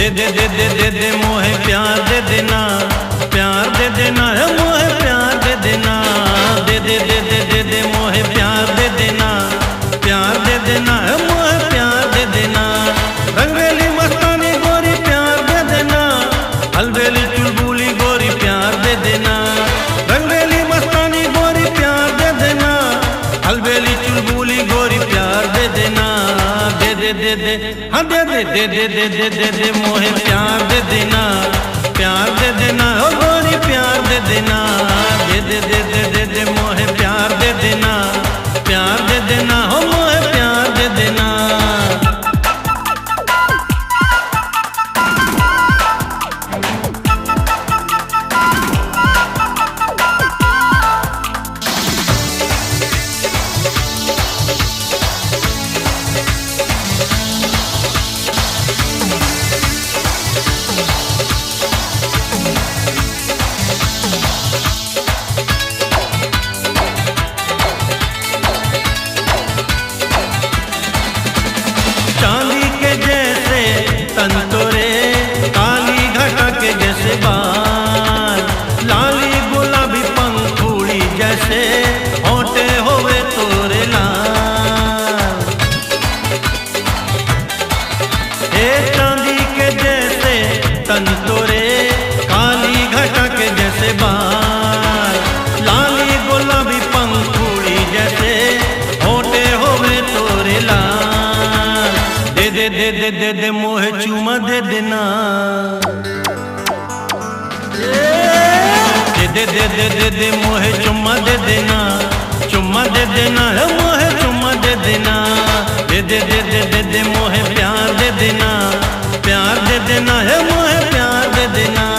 दे दे दे दे दे दे मोहे प्यार दे देना, प्यार दे देना है मोहे प्यार दे देना। दे दे दे दे दे दे मोहे प्यार दे देना, प्यार दे देना है मोहे प्यार दे देना। रंगरेली मस्तानी गोरी प्यार दे देना, अलबेली चुलबुली गोरी प्यार दे देना। रंगरेली मस्तानी गोरी प्यार दे देना, अलबेली चुलबुली गोरी प्यार दे देना। दे दे दे दे हाँ दे दे दे दे दे दे दे दे मोहे प्यार दे देना, प्यार दे देना ओ गोरी प्यार दे देना। दे दे दे दे दे दे मोहे प्यार दे देना, प्यार दे देना हो मोहे प्यार दे देना। चांदी के जैसे तन तोरे, काली घटा के जैसे बाल, लाली गुलाबी पंखुड़ी जैसे होठे होवे तोरे लाल। ए चांदी के जैसे तन तोरे, काली घटा के जैसे बाल, लाली गुलाबी पंखुड़ी जैसे होठे होवे तोरे लाल। दे दे दे दे दे दे मोहे चूमा दे देना, दे दे दे दे दे दे मोहे चुम्मा दे देना, चुम्मा दे देना है मोहे चुम्मा दे देना। दे दे दे दे दे दे मोहे प्यार दे देना, प्यार दे देना है मोहे प्यार दे देना।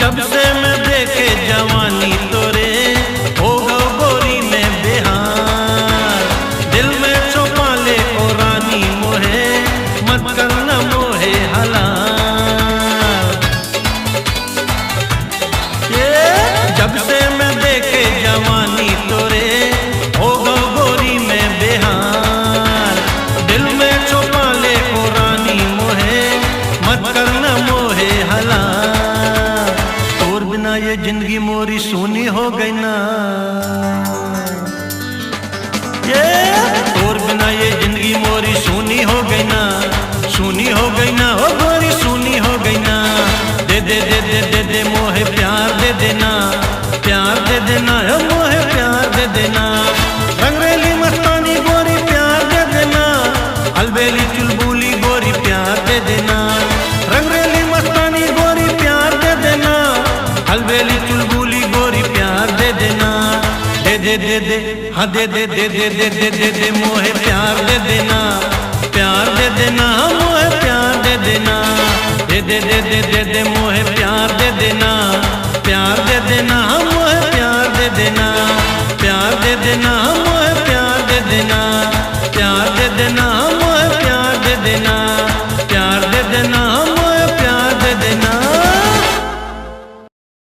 जब से मैं देखे जवानी तोरे, हो गो गोरी में बेहार। दिल में छुपा ले ओ रानी मोहे, मत करना मोहे हलाल। जब से मैं देखे जवानी तोरे, हो गो गोरी में बेहार। दिल में छुपा ले ओ रानी मोहे, मत करना मोहे हलाल। ये जिंदगी मोरी सोनी हो गई ना, ये तोर बिना ये जिंदगी मोरी सोनी हो गई ना, सोनी हो गई ना ओ गोरी सोनी हो गई ना। दे दे दे दे दे दे मोहे प्यार दे देना, प्यार दे देना है मोहे प्यार दे देना। रंगरेली मस्तानी गोरी प्यार दे देना, अलबेली चुलबुली गोरी प्यार दे देना। रंगरेली मस्तानी गोरी प्यार दे देना, अलबेली चुलबुली गोरी प्यार दे देना। दे दे दे दे हाँ दे दे दे दे दे दे दे दे मोहे प्यार दे देना, प्यार दे देना मोहे प्यार दे देना। दे दे दे दे दे दे मोहे प्यार दे देना, प्यार दे देना मोहे प्यार दे देना। प्यार दे देना मोहे प्यार दे देना, प्यार दे देना।